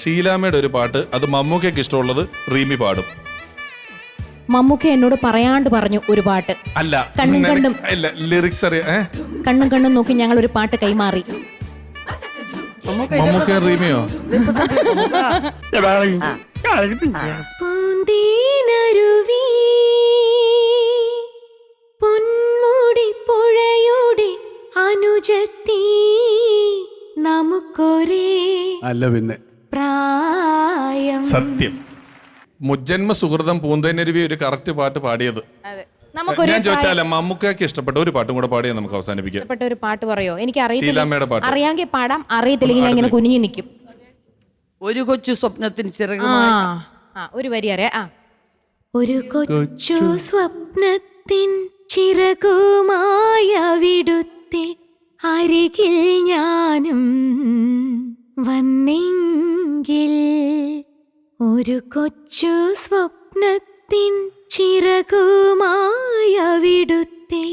ഷീലാമ്മയുടെ ഒരു പാട്ട്, അത് മമ്മൂക്കയ്ക്ക് ഇഷ്ടമുള്ളത് റീമി പാടും. മമ്മൂക്ക എന്നോട് പറയാണ്ട് പറഞ്ഞു ഒരു പാട്ട്. അല്ല, കണ്ണും കണ്ണും ലിറിക്സ് അറിയാം. കണ്ണും കണ്ണും നോക്കി ഞങ്ങൾ ഒരു പാട്ട് കൈമാറി. മമ്മൂക്ക റീമിയോ? പൂന്തീനരുവി പൊന്മുടി പുഴയുടെ അനുജത്തി നമുക്കൊരേ അല്ല പിന്നെ പ്രായം. സത്യം, മുജ്ജന്മ സുഹൃതം പൂന്തേനരുവി ഒരു കറക്റ്റ് പാട്ട് പാടിയത്. ഞാൻ ചോദിച്ചാലേ മമ്മൂക്കയ്ക്ക് ഇഷ്ടപ്പെട്ട ഒരു പാട്ടും കൂടെ പാടിയാൽ നമുക്ക് അവസാനിപ്പിക്കാം. ഇഷ്ടപ്പെട്ട ഒരു പാട്ട് പറയോ? എനിക്ക് ഷീലാമ്മയുടെ പാട്ട് അറിയാമെങ്കിൽ പാടാം, അറിയത്തില്ലെങ്കിൽ ഞാൻ ഇങ്ങനെ കുനിഞ്ഞു നിൽക്കും. ഒരു കൊച്ചു സ്വപ്നത്തിന് ചിറക് ഒരു വരി അറിയാ. ഒരു കൊച്ചു സ്വപ്നത്തിൻ ചിറകുമായ വിടുത്തെ അരികിൽ ഞാനും വന്നെങ്കിൽ, ഒരു കൊച്ചു സ്വപ്നത്തിൻ ചിറകുമായ വിടുത്തെ